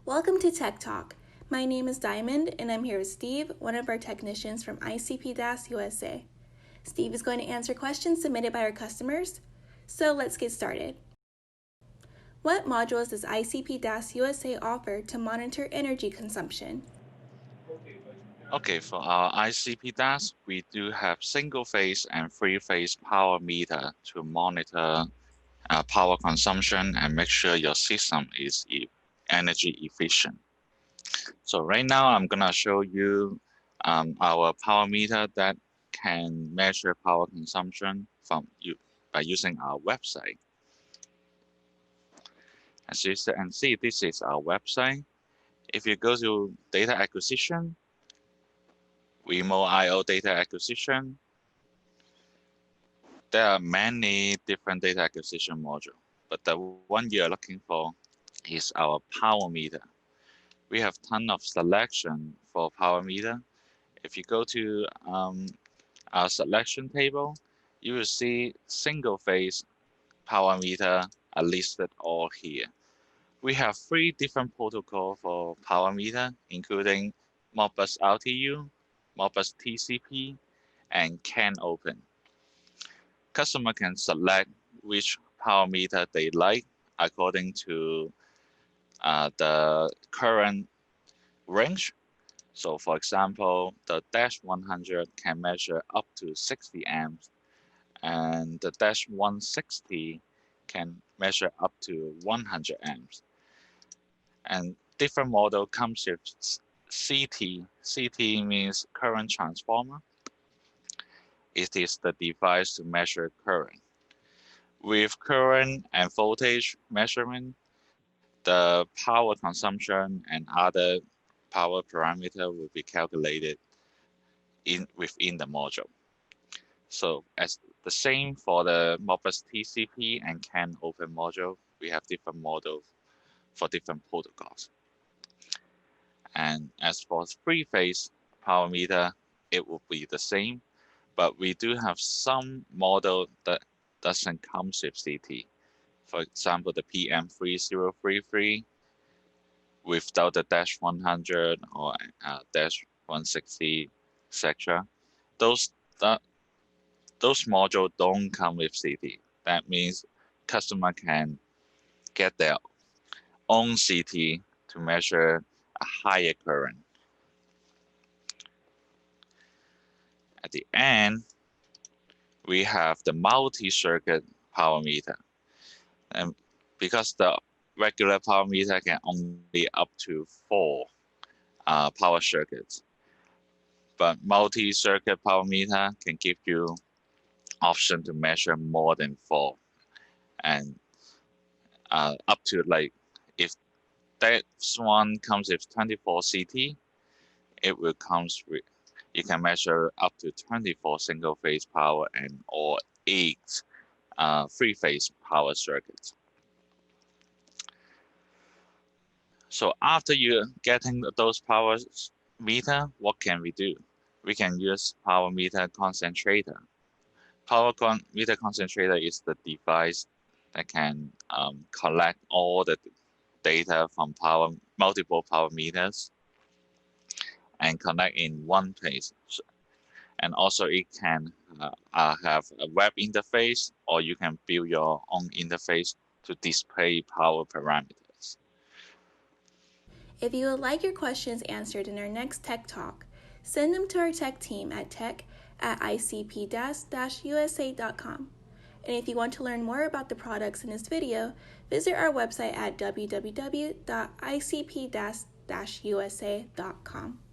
Welcome to Tech Talk. My name is Diamond, and I'm here with Steve, one of our technicians from ICP-DAS USA. Steve is going to answer questions submitted by our customers, so let's get started. What modules does ICP-DAS USA offer to monitor energy consumption? Okay, for our ICP-DAS, we do have single-phase and three-phase power meter to monitor power consumption and make sure your system is energy efficient. So right now, I'm gonna show you our power meter that can measure power consumption by using our website. As you can see, this is our website. If you go to data acquisition, remote I/O data acquisition, there are many different data acquisition modules, but the one you're looking for is our power meter. We have a ton of selection for power meter. If you go to our selection table, you will see single phase power meter are listed all here. We have 3 different protocols for power meter, including Modbus RTU, Modbus TCP, and CANopen. Customer can select which power meter they like according to the current range. So for example, the Dash 100 can measure up to 60 amps, and the Dash 160 can measure up to 100 amps. And different model comes with CT. CT means current transformer. It is the device to measure current. With current and voltage measurement, the power consumption and other power parameter will be calculated within the module. So as the same for the Modbus TCP and CANopen module, we have different models for different protocols. And as for three-phase power meter, it will be the same, but we do have some model that doesn't come with CT. For example, the PM3033 without the Dash 100 or Dash 160, etc. Those modules don't come with CT. That means customer can get their own CT to measure a higher current. At the end, we have the multi-circuit power meter. And because the regular power meter can only up to 4 power circuits, but multi-circuit power meter can give you option to measure more than 4, and up to, like, if that one comes with 24 CT, it will comes with, you can measure up to 24 single phase power and or 8 three-phase power circuits. So after you're getting those power meter, what can we do? We can use power meter concentrator. Meter concentrator is the device that can collect all the data from multiple power meters and connect in one place. And also it can have a web interface, or you can build your own interface to display power parameters. If you would like your questions answered in our next Tech Talk, send them to our tech team at tech@icp-usa.com. And if you want to learn more about the products in this video, visit our website at www.icp-usa.com.